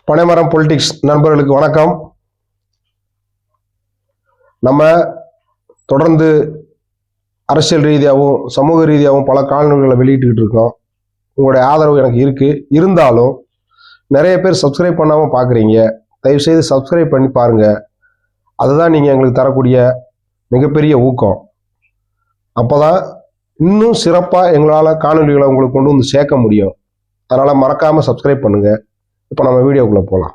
பனைமரம் பொலிட்டிக்ஸ் நண்பர்களுக்கு வணக்கம். நம்ம தொடர்ந்து அரசியல் ரீதியாகவும் சமூக ரீதியாகவும் பல காணொளிகளை வெளியிட்டுக்கிட்டு இருக்கோம். உங்களுடைய ஆதரவு எனக்கு இருக்கு. இருந்தாலும் நிறைய பேர் சப்ஸ்கிரைப் பண்ணாமல் பார்க்குறீங்க. தயவுசெய்து சப்ஸ்கிரைப் பண்ணி பாருங்க. அதுதான் நீங்கள் எங்களுக்கு தரக்கூடிய மிகப்பெரிய ஊக்கம். அப்போதான் இன்னும் சிறப்பாக எங்களால் காணொளிகளை உங்களுக்கு கொண்டு வந்து சேர்க்க முடியும். அதனால் மறக்காமல் சப்ஸ்கிரைப் பண்ணுங்க. இப்போ நம்ம வீடியோக்குள்ள போகலாம்.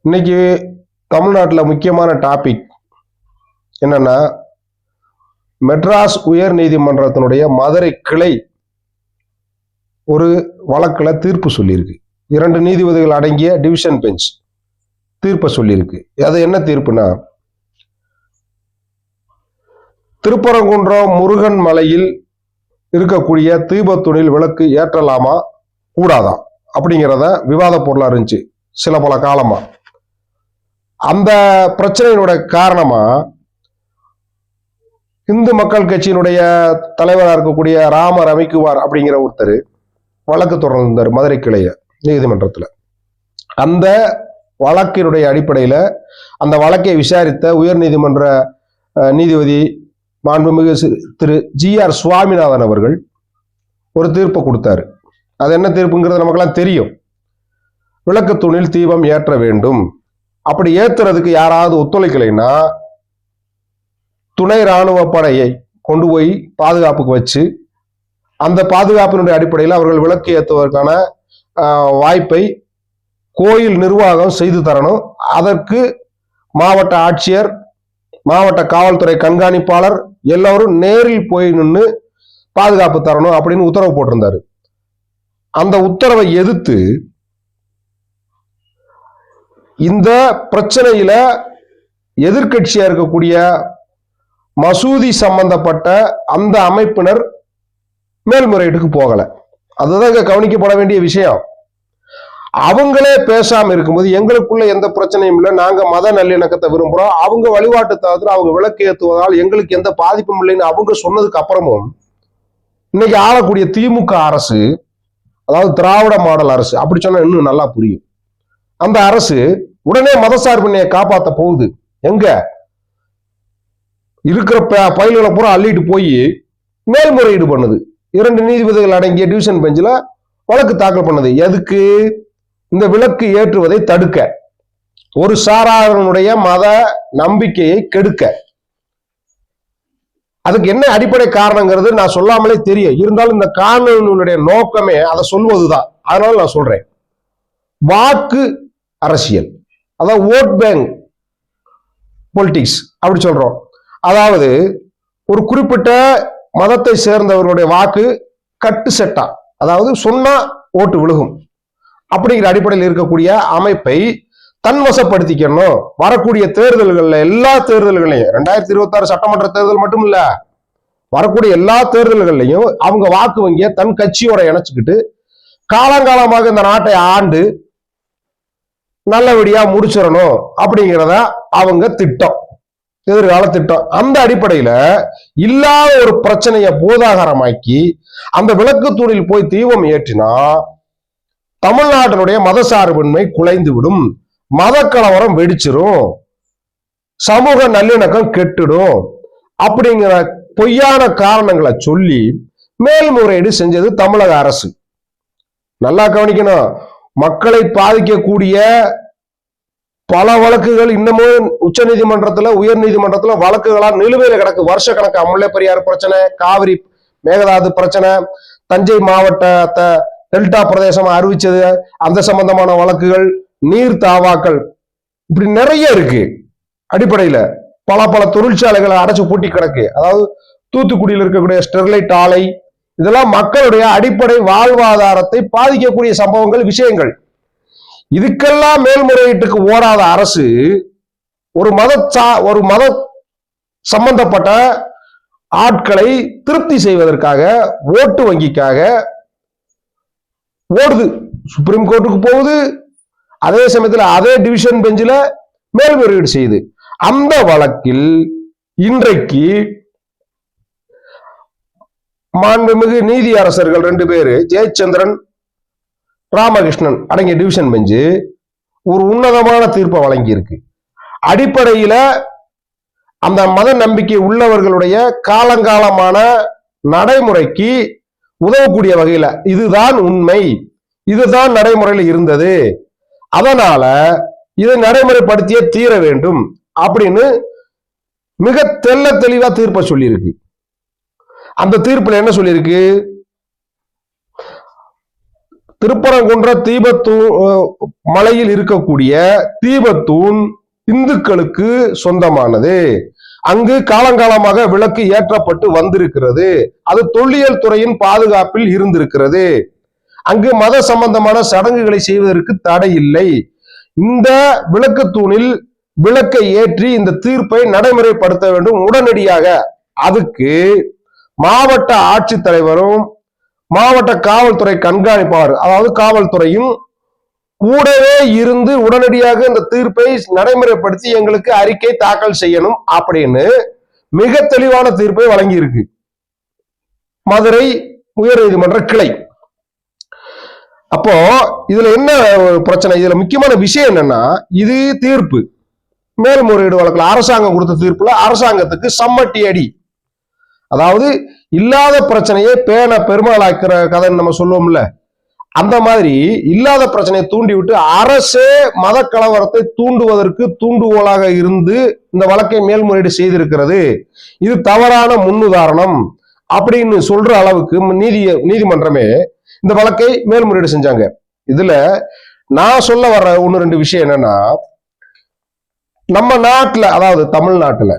இன்னைக்கு தமிழ்நாட்டில் முக்கியமான டாபிக் என்னன்னா, மெட்ராஸ் உயர் நீதிமன்றத்தினுடைய மதுரை கிளை ஒரு வழக்கில் தீர்ப்பு சொல்லியிருக்கு. 2 நீதிபதிகள் அடங்கிய டிவிஷன் பெஞ்ச் தீர்ப்பை சொல்லியிருக்கு. அது என்ன தீர்ப்புனா, திருப்பரங்குன்றம் முருகன் மலையில் இருக்கக்கூடிய தீபத்தூணில் விளக்கு ஏற்றலாமா கூடாதா அப்படிங்கிறத விவாத பொருளா இருந்துச்சு சில பல காலமா. அந்த பிரச்சனையினுடைய காரணமா இந்து மக்கள் கட்சியினுடைய தலைவராக இருக்கக்கூடிய ராம ரவிக்குமார் அப்படிங்கிற ஒருத்தர் வழக்கு தொடர்ந்தார் மதுரை கிளைய நீதிமன்றத்தில். அந்த வழக்கினுடைய அடிப்படையில் அந்த வழக்கை விசாரித்த உயர் நீதிமன்ற நீதிபதி மாண்புமிகு திரு ஜி.ஆர். சுவாமிநாதன் அவர்கள் ஒரு தீர்ப்பை கொடுத்தாரு. அது என்ன தீர்ப்புங்கிறது நமக்கெல்லாம் தெரியும். விளக்கு தூணில் தீபம் ஏற்ற வேண்டும். அப்படி ஏற்றுறதுக்கு யாராவது ஒத்துழைக்கலைன்னா துணை இராணுவ படையை கொண்டு போய் பாதுகாப்புக்கு வச்சு அந்த பாதுகாப்பினுடைய அடிப்படையில் அவர்கள் விளக்கு ஏற்றுவதற்கான வாய்ப்பை கோயில் நிர்வாகம் செய்து தரணும். அதற்கு மாவட்ட ஆட்சியர், மாவட்ட காவல்துறை கண்காணிப்பாளர் எல்லோரும் நேரில் போய் நின்று பாதுகாப்பு தரணும் அப்படின்னு உத்தரவு போட்டிருந்தாரு. அந்த உத்தரவை எதிர்த்து இந்த பிரச்சனையில எதிர்கட்சியா இருக்கக்கூடிய மசூதி சம்பந்தப்பட்ட அந்த அமைப்பினர் மேல்முறையீட்டுக்கு போகல. அதுதான் கவனிக்கப்பட வேண்டிய விஷயம். அவங்களே பேசாம இருக்கும்போது எங்களுக்குள்ள எந்த பிரச்சனையும் இல்லை, நாங்க மத நல்லிணக்கத்தை விரும்புறோம், அவங்க வழிபாட்டு தவிர அவங்க விளக்கு ஏற்றுவதால் எங்களுக்கு எந்த பாதிப்பும் இல்லைன்னு அவங்க சொன்னதுக்கு அப்புறமும் இன்னைக்கு ஆளக்கூடிய திமுக அரசு, அதாவது திராவிட மாடல் அரசு, அப்படி சொன்னா இன்னும் நல்லா புரியும். அந்த அரசு உடனே மதசார்பின்மையை காப்பாற்ற போகுது. எங்க இருக்கிற பயில்களை பூரா அள்ளிட்டு போய் மேல்முறையீடு பண்ணுது. 2 நீதிபதிகள் அடங்கிய டிவிஷன் பெஞ்சில் வழக்கு தாக்கல் பண்ணது. எதுக்கு? இந்த விளக்கு ஏற்றுவதை தடுக்க, ஒரு சாராருடைய மத நம்பிக்கையை கெடுக்க. அதுக்கு என்ன அடிப்படை காரணங்கிறது நான் சொல்லாமலே தெரியும். இருந்தாலும் இந்த காணொலியுடைய நோக்கமே அதை சொல்வதுதான். அதனால நான் சொல்றேன். வாக்கு அரசியல், அதாவது ஓட் பேங்க் பொலிட்டிக்ஸ் அப்படி சொல்றோம். அதாவது ஒரு குறிப்பிட்ட மதத்தை சேர்ந்தவர்களுடைய வாக்கு கட்டு செட்டா, அதாவது சொன்னா ஓட்டு விழுகும் அப்படிங்கிற அடிப்படையில் இருக்கக்கூடிய அமைப்பை தன்வசப்படுத்திக்கணும். வரக்கூடிய தேர்தல்கள்ல, எல்லா தேர்தல்களையும், 2026 சட்டமன்ற தேர்தல் மட்டும் இல்ல, வரக்கூடிய எல்லா தேர்தல்கள்லையும் அவங்க வாக்கு வங்கிய தன் கட்சியோட இணைச்சுக்கிட்டு காலங்காலமாக இந்த நாட்டை ஆண்டு நல்லபடியா முடிச்சிடணும் அப்படிங்கிறத அவங்க திட்டம், எதிர்கால திட்டம். அந்த அடிப்படையில இல்லாத ஒரு பிரச்சனையை போதாகரமாக்கி அந்த விளக்கு தூணில் போய் தீபம் ஏற்றினா தமிழ்நாட்டினுடைய மதசார்பின்மை குலைந்து விடும், மத கலவரம் வெடிச்சிரும், சமூக நல்லிணக்கம் கெட்டுடும் அப்படிங்கிற பொய்யான காரணங்களை சொல்லி மேல்முறையீடு செஞ்சது தமிழக அரசு. நல்லா கவனிக்கணும். மக்களை பாதிக்கக்கூடிய பல வழக்குகள் இன்னமும் உச்ச நீதிமன்றத்துல, உயர் நீதிமன்றத்துல வழக்குகளா நிலுவையில கிடக்கு. வருஷ கணக்கு. முல்லை பெரியாறு பிரச்சனை, காவிரி மேகதாது பிரச்சனை, தஞ்சை மாவட்டத்தை டெல்டா பிரதேசமா அறிவிச்சது அந்த சம்பந்தமான வழக்குகள், நீர் தாவாக்கள், இப்படி நிறைய இருக்கு. அடிப்படையில பல தொழிற்சாலைகளை அடைச்சு பூட்டி கிடக்கு. அதாவது தூத்துக்குடியில் இருக்கக்கூடிய ஸ்டெர்லைட் ஆலை, இதெல்லாம் மக்களுடைய அடிப்படை வாழ்வாதாரத்தை பாதிக்கக்கூடிய சம்பவங்கள், விஷயங்கள். இதுக்கெல்லாம் மேல்முறையீட்டுக்கு ஓடாத அரசு ஒரு மத சம்பந்தப்பட்ட ஆட்களை திருப்தி செய்வதற்காக, ஓட்டு வங்கிக்காக ஓடுது. சுப்ரீம் கோர்ட்டுக்கு போகுது. அதே சமயத்தில் அதே டிவிஷன் பெஞ்சில் மேல்முறையீடு செய்யுது. அந்த வழக்கில் இன்றைக்கு மாண்புமிகு நீதி அரசர்கள் 2 பேரு, ஜெயச்சந்திரன் ராமகிருஷ்ணன் அடங்கிய டிவிஷன் பெஞ்சு ஒரு உன்னதமான தீர்ப்பை வழங்கியிருக்கு. அடிப்படையில அந்த மத நம்பிக்கை உள்ளவர்களுடைய காலங்காலமான நடைமுறைக்கு உதவக்கூடிய வகையில இதுதான் உண்மை, இதுதான் நடைமுறையில் இருந்தது, அதனால இதை நடைமுறைப்படுத்தியே தீர வேண்டும் அப்படின்னு மிக தெள்ள தெளிவா தீர்ப்பை சொல்லியிருக்கு. அந்த தீர்ப்புல என்ன சொல்லியிருக்கு? திருப்பரங்குன்ற மலையில் இருக்கக்கூடிய தீபத்தூண் இந்துக்களுக்கு சொந்தமானது. அங்கு காலங்காலமாக விளக்கு ஏற்றப்பட்டு வந்திருக்கிறது. அது தொல்லியல் துறையின் பாதுகாப்பில் இருந்திருக்கிறது. அங்கு மத சம்பந்தமான சடங்குகளை செய்வதற்கு தடை இல்லை. இந்த விளக்கு தூணில் விளக்கை ஏற்றி இந்த தீர்ப்பை நடைமுறைப்படுத்த வேண்டும் உடனடியாக. அதுக்கு மாவட்ட ஆட்சித்தலைவரும் மாவட்ட காவல்துறை கண்காணிப்பாளர், அதாவது காவல்துறையும் கூடவே இருந்து உடனடியாக இந்த தீர்ப்பை நடைமுறைப்படுத்தி எங்களுக்கு அறிக்கை தாக்கல் செய்யணும் அப்படின்னு மிக தெளிவான தீர்ப்பை வழங்கி இருக்கு மதுரை உயர்நீதிமன்ற கிளை. அப்போ இதுல என்ன பிரச்சனை? இதுல முக்கியமான விஷயம் என்னன்னா, இது தீர்ப்பு மேல்முறையீடு வழக்குல அரசாங்கம் கொடுத்த தீர்ப்புல அரசாங்கத்துக்கு சம்மட்டி அடி. அதாவது இல்லாத பிரச்சனையை பேன பெருமாளாக்குற கதைன்னு நம்ம சொல்லுவோம்ல, அந்த மாதிரி இல்லாத பிரச்சனையை தூண்டி விட்டு அரசே மத கலவரத்தை தூண்டுவதற்கு தூண்டுகோலாக இருந்து இந்த வழக்கை மேல்முறையீடு செய்திருக்கிறது. இது தவறான முன்னுதாரணம் அப்படின்னு சொல்ற அளவுக்கு நீதிமன்றமே இந்த வழக்கை மேல்முறையீடு செஞ்சாங்க. இதுல நான் சொல்ல வர்ற ஒன்னு ரெண்டு விஷயம் என்னன்னா, நம்ம நாட்டுல, அதாவது தமிழ்நாட்டுல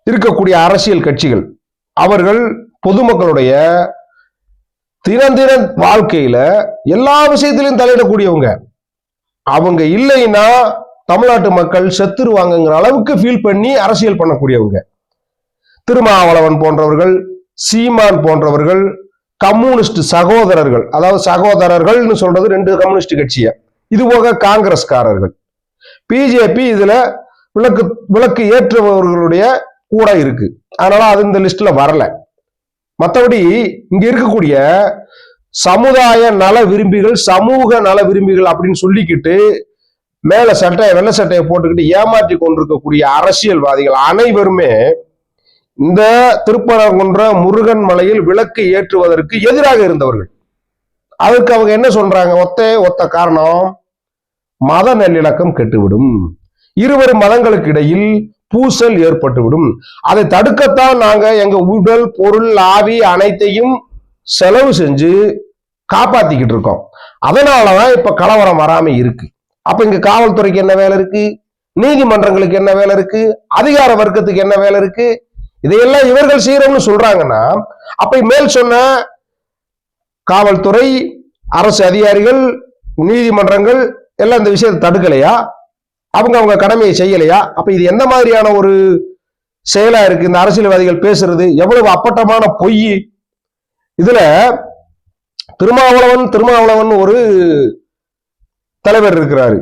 இருக்கக்கூடிய அரசியல் கட்சிகள் அவர்கள் பொதுமக்களுடைய தினந்தின வாழ்க்கையில எல்லா விஷயத்திலையும் தலையிடக்கூடியவங்க. அவங்க இல்லைன்னா தமிழ்நாட்டு மக்கள் செத்துருவாங்கங்கிற அளவுக்கு ஃபீல் பண்ணி அரசியல் பண்ணக்கூடியவங்க. திருமாவளவன் போன்றவர்கள், சீமான் போன்றவர்கள் கம்யூனிஸ்ட் சகோதரர்கள், அதாவது சகோதரர்கள்னு சொல்றது ரெண்டு கம்யூனிஸ்ட் கட்சிய, இது போக காங்கிரஸ்காரர்கள், பிஜேபி இதுல விளக்கு ஏற்றுபவர்களுடைய கூட இருக்கு. அதனால அது இந்த லிஸ்ட்ல வரல. மற்றபடி இங்க இருக்கக்கூடிய சமுதாய நல விரும்பிகள், சமூக நல விரும்பிகள் அப்படின்னு சொல்லிக்கிட்டு மேல வெள்ளை சட்டையை போட்டுக்கிட்டு ஏமாற்றி கொண்டிருக்கக்கூடிய அரசியல்வாதிகள் அனைவருமே இந்த திருப்பரங்குன்ற முருகன் மலையில் விளக்கு ஏற்றுவதற்கு எதிராக இருந்தவர்கள். அதுக்கு அவங்க என்ன சொல்றாங்க? ஒத்த காரணம், மத நல்லிணக்கம் கெட்டுவிடும், இருவரு மதங்களுக்கு இடையில் பூசல் ஏற்பட்டுவிடும், அதை தடுக்கத்தான் நாங்க எங்க உடல் பொருள் ஆவி அனைத்தையும் செலவு செஞ்சு காப்பாத்திக்கிட்டு இருக்கோம், அதனாலதான் இப்ப கலவரம் வராம இருக்கு. அப்ப இங்க காவல்துறைக்கு என்ன வேலை இருக்கு? நீதிமன்றங்களுக்கு என்ன வேலை இருக்கு? அதிகார வர்க்கத்துக்கு என்ன வேலை இருக்கு? இதையெல்லாம் இவர்கள் செய்யறோம்னு சொல்றாங்கன்னா, அப்ப மேல் சொன்ன காவல்துறை, அரசு அதிகாரிகள், நீதிமன்றங்கள் எல்லாம் இந்த விஷயத்தை தடுக்கலையா? அவங்க கடமையை செய்யலையா? அப்ப இது எந்த மாதிரியான ஒரு செயலா இருக்கு? இந்த அரசியல்வாதிகள் பேசுறது எவ்வளவு அப்பட்டமான பொய்! இதுல திருமாவளவன் ஒரு தலைவர் இருக்கிறாரு.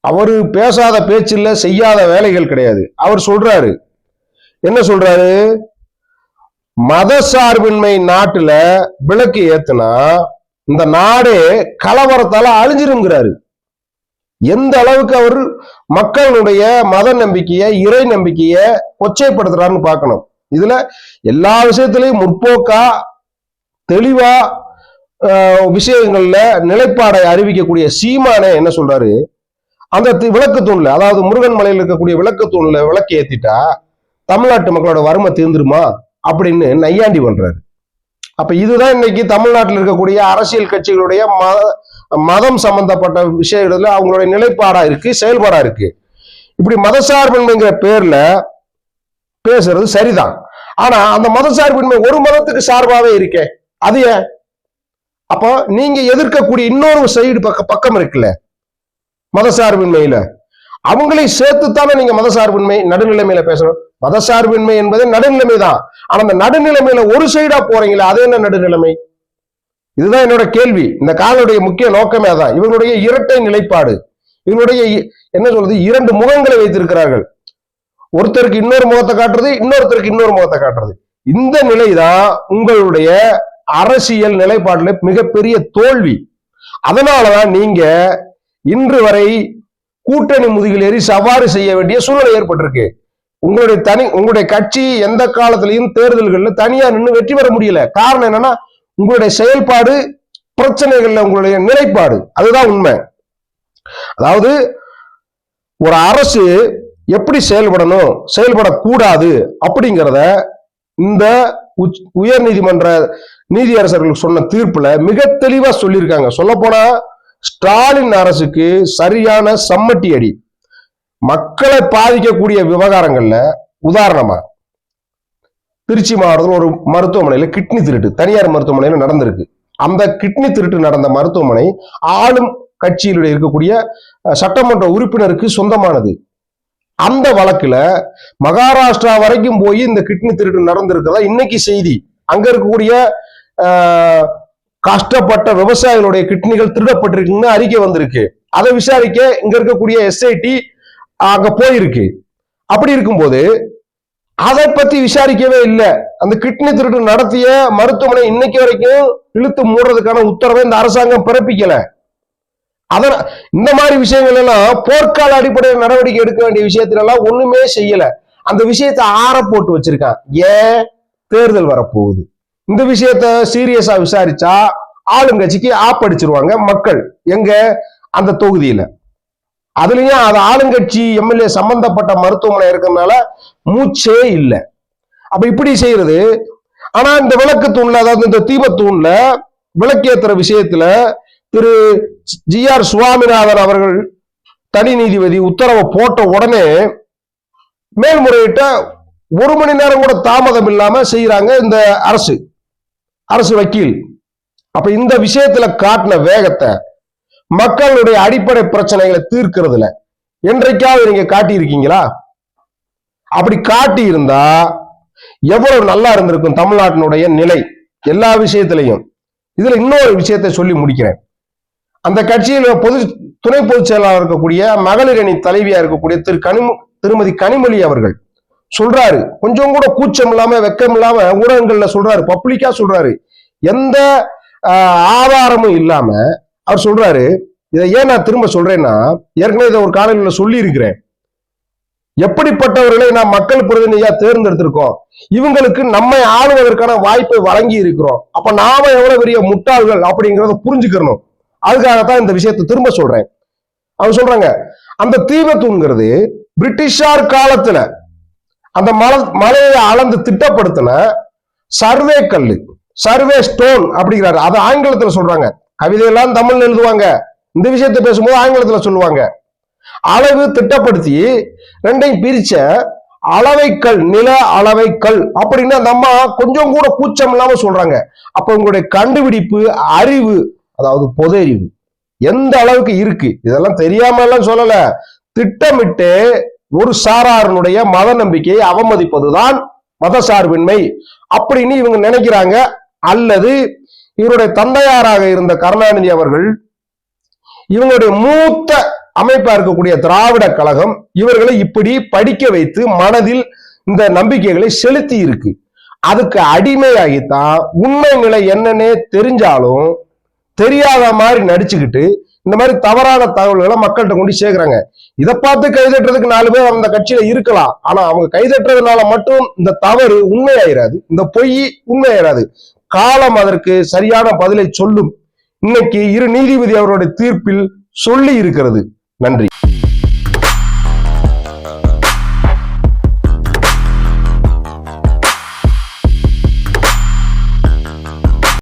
அவரு பேசாத பேச்சு இல்ல, செய்யாத வேலைகள் கிடையாது. அவர் சொல்றாரு, என்ன சொல்றாரு? மத சார்பின்மை நாட்டுல விளக்கு ஏத்துனா இந்த நாடே கலவரத்தால அழிஞ்சிருங்கிறாரு. எந்த அளவுக்கு அவர் மக்களுடைய மத நம்பிக்கைய, இறை நம்பிக்கைய கொச்சைப்படுத்துறாருன்னு பார்க்கணும். இதுல எல்லா விஷயத்திலையும் முற்போக்கா தெளிவா விஷயங்கள்ல நிலைப்பாடை அறிவிக்கக்கூடிய சீமானே என்ன சொல்றாரு? அந்த விளக்கு தூண்ல, அதாவது முருகன் மலையில் இருக்கக்கூடிய விளக்கு தூண்ல விளக்கு ஏத்திட்டா தமிழ்நாட்டு மக்களோட வறுமை தீர்ந்துருமா அப்படின்னு நையாண்டி பண்றாரு. அப்ப இதுதான் இன்னைக்கு தமிழ்நாட்டில் இருக்கக்கூடிய அரசியல் கட்சிகளுடைய மதம் சம்பந்தப்பட்ட விஷயத்துல அவங்களுடைய நிலைப்பாடா இருக்கு, செயல்பாடா இருக்கு. இப்படி மதசார்பின்மைங்கிற பேர்ல பேசுறது சரிதான். ஆனா அந்த மதசார்பின்மை ஒரு மதத்துக்கு சார்பாவே இருக்கே, அது ஏன்? அப்போ நீங்க எதிர்க்கக்கூடிய இன்னொரு சைடு பக்கம் இருக்குல்ல மதசார்பின்மையில, அவங்களை சேர்த்துத்தானே நீங்க மதசார்பின்மை நடுநிலைமையில பேசணும். மதசார்பின்மை என்பது நடுநிலைமை தான். ஆனா அந்த நடுநிலைமையில ஒரு சைடா போறீங்களா, அது என்ன நடுநிலைமை? இதுதான் என்னோட கேள்வி. இந்த காலனுடைய முக்கிய நோக்கமே அதான். இவங்களுடைய இரட்டை நிலைப்பாடு, இவங்களுடைய என்ன சொல்றது, இரண்டு முகங்களை வைத்திருக்கிறார்கள். ஒருத்தருக்கு இன்னொரு முகத்தை காட்டுறது, இன்னொருத்தருக்கு இன்னொரு முகத்தை காட்டுறது. இந்த நிலைதான் உங்களுடைய அரசியல் நிலைப்பாட்டுல மிகப்பெரிய தோல்வி. அதனாலதான் நீங்க இன்று வரை கூட்டணி முதுகில் ஏறி சவாரி செய்ய வேண்டிய சூழ்நிலை ஏற்பட்டிருக்கு. உங்களுடைய கட்சி எந்த காலத்திலையும் தேர்தல்கள்ல தனியா நின்று வெற்றி பெற முடியல. காரணம் என்னன்னா உங்களுடைய செயல்பாடு, பிரச்சனைகள்ல உங்களுடைய நிலைப்பாடு, அதுதான் உண்மை. அதாவது ஒரு அரசு எப்படி செயல்படணும், செயல்படக்கூடாது அப்படிங்கிறத இந்த உயர் நீதிமன்ற நீதியரசர்கள் சொன்ன தீர்ப்புல மிக தெளிவா சொல்லியிருக்காங்க. சொல்ல போனா ஸ்டாலின் அரசுக்கு சரியான சம்மட்டி அடி. மக்களை பாதிக்கக்கூடிய விவகாரங்கள்ல உதாரணமா திருச்சி மாவட்டத்தில் ஒரு மருத்துவமனையில கிட்னி திருட்டு தனியார் மருத்துவமனையில நடந்திருக்கு. அந்த கிட்னி திருட்டு நடந்த மருத்துவமனை ஆளும் கட்சியிலுடைய இருக்கக்கூடிய சட்டமன்ற உறுப்பினருக்கு சொந்தமானது. அந்த வழக்குல மகாராஷ்டிரா வரைக்கும் போய் இந்த கிட்னி திருட்டு நடந்திருக்கிறதா இன்னைக்கு செய்தி. அங்க இருக்கக்கூடிய கஷ்டப்பட்ட விவசாயிகளுடைய கிட்னிகள் திருடப்பட்டிருக்குன்னு அறிக்கை வந்திருக்கு. அதை விசாரிக்க இங்க இருக்கக்கூடிய எஸ்ஐடி அங்க போயிருக்கு. அப்படி இருக்கும்போது அதை பத்தி விசாரிக்கவே இல்லை. அந்த கிட்னி திருட்டு நடத்திய மருத்துவமனை இன்னைக்கு வரைக்கும் இழுத்து மூடுறதுக்கான உத்தரவை இந்த அரசாங்கம் பிறப்பிக்கல. இந்த மாதிரி விஷயங்கள் எல்லாம் போர்க்கால அடிப்படையில் நடவடிக்கை எடுக்க வேண்டிய விஷயத்துல எல்லாம் ஒண்ணுமே செய்யல. அந்த விஷயத்தை ஆற போட்டு வச்சிருக்கான். ஏன்? தேர்தல் வரப்போகுது. இந்த விஷயத்த சீரியஸா விசாரிச்சா ஆளுங்கட்சிக்கு ஆப்படிச்சிருவாங்க மக்கள். எங்க? அந்த தொகுதியில. அதுலயும் அது ஆளுங்கட்சி எம்எல்ஏ சம்பந்தப்பட்ட மருத்துவமனை இருக்கிறதுனால மூச்சே இல்லை. அப்ப இப்படி செய்யறது. ஆனா இந்த விளக்கு தூண்ல, அதாவது இந்த தீபத்தூண்ல விளக்கேத்துற விஷயத்துல திரு ஜி.ஆர். சுவாமிநாதன் அவர்கள் தனி நீதிபதி உத்தரவை போட்ட உடனே மேல்முறையீட்ட 1 மணி நேரம் கூட தாமதம் இல்லாம செய்யறாங்க இந்த அரசு வக்கீல். அப்ப இந்த விஷயத்துல காட்டின வேகத்தை, மக்களுடைய அடிப்படை பிரச்சனைகளை தீர்க்கிறதுல என்றைக்காவது நீங்க காட்டி இருக்கீங்களா? அப்படி காட்டி இருந்தா எவ்வளவு நல்லா இருந்திருக்கும் தமிழ்நாட்டினுடைய நிலை எல்லா விஷயத்திலையும். இதுல இன்னொரு விஷயத்தை சொல்லி முடிக்கிறேன். அந்த கட்சியில் துணை பொதுச் செயலாளர் இருக்கக்கூடிய மகளிர் அணி தலைவியா இருக்கக்கூடிய திருமதி கனிமொழி அவர்கள் சொல்றாரு, கொஞ்சம் கூட கூச்சம் இல்லாம வெக்கம் இல்லாம ஊடகங்கள்ல சொல்றாரு, பப்ளிக்கா சொல்றாரு, எந்த ஆதாரமும் இல்லாம அவர் சொல்றாரு. இதை ஏன் நான் திரும்ப சொல்றேன்னா, ஏற்கனவே இதை ஒரு காலையில சொல்லி இருக்கிறேன். எப்படிப்பட்டவர்களை நாம் மக்கள் பிரதிநிதியா தேர்ந்தெடுத்திருக்கோம், இவங்களுக்கு நம்மை ஆளுவதற்கான வாய்ப்பை வழங்கி இருக்கிறோம். அப்ப நாம எவ்வளவு பெரிய முட்டாள்கள் அப்படிங்கிறத புரிஞ்சுக்கணும். அதுக்காகத்தான் இந்த விஷயத்தை திரும்ப சொல்றேன். அவங்க சொல்றாங்க, அந்த தீபத்தூண்கிறது பிரிட்டிஷார் காலத்துல அந்த மலையை அளந்து திட்டப்படுத்தின சர்வே கல்லு, சர்வே ஸ்டோன் அப்படிங்கிறாரு. அது ஆங்கிலத்துல சொல்றாங்க. கவிதையெல்லாம் தமிழ்ல எழுதுவாங்க, இந்த விஷயத்தை பேசும்போது ஆங்கிலத்துல சொல்லுவாங்க. அளவு திட்டப்படுத்தி ரெண்டையும் பிரிச்ச அளவைக்கல், நில அளவைக்கல் அப்படின்னு அந்த அம்மா கொஞ்சம் கூட கூச்சம் இல்லாம சொல்றாங்க. அப்ப உங்களுடைய கண்டுபிடிப்பு, அறிவு, அதாவது பொது அறிவு எந்த அளவுக்கு இருக்கு, இதெல்லாம் தெரியாம எல்லாம் சொல்லல. திட்டமிட்டு ஒரு சாராரனுடைய மத நம்பிக்கையை அவமதிப்பதுதான் மதசார்பின்மை அப்படின்னு இவங்க நினைக்கிறாங்க. அல்லது இவருடைய தந்தையாராக இருந்த கருணாநிதி அவர்கள், இவங்களுடைய மூத்த அமைப்பா இருக்கக்கூடிய திராவிட கழகம் இவர்களை இப்படி படிக்க வைத்து மனதில் இந்த நம்பிக்கைகளை செலுத்தி இருக்கு. அதுக்கு அடிமையாகித்தான் உண்மை நிலை என்னன்னே தெரிஞ்சாலும் தெரியாத மாதிரி நடிச்சுக்கிட்டு இந்த மாதிரி தவறான தகவல்களை மக்கள்கிட்ட கொண்டு சேர்க்கிறாங்க. இதை பார்த்து கைதட்டுறதுக்கு 4 பேர் அந்த கட்சியில இருக்கலாம். ஆனா அவங்க கைதட்டுறதுனால மட்டும் இந்த தவறு உண்மையாயிராது, இந்த பொய் உண்மையாயிராது. காலம் அதற்கு சரியான பதிலை சொல்லும். இன்னைக்கு 2 நீதிபதி அவருடைய தீர்ப்பில் சொல்லி இருக்கிறது. நன்றி.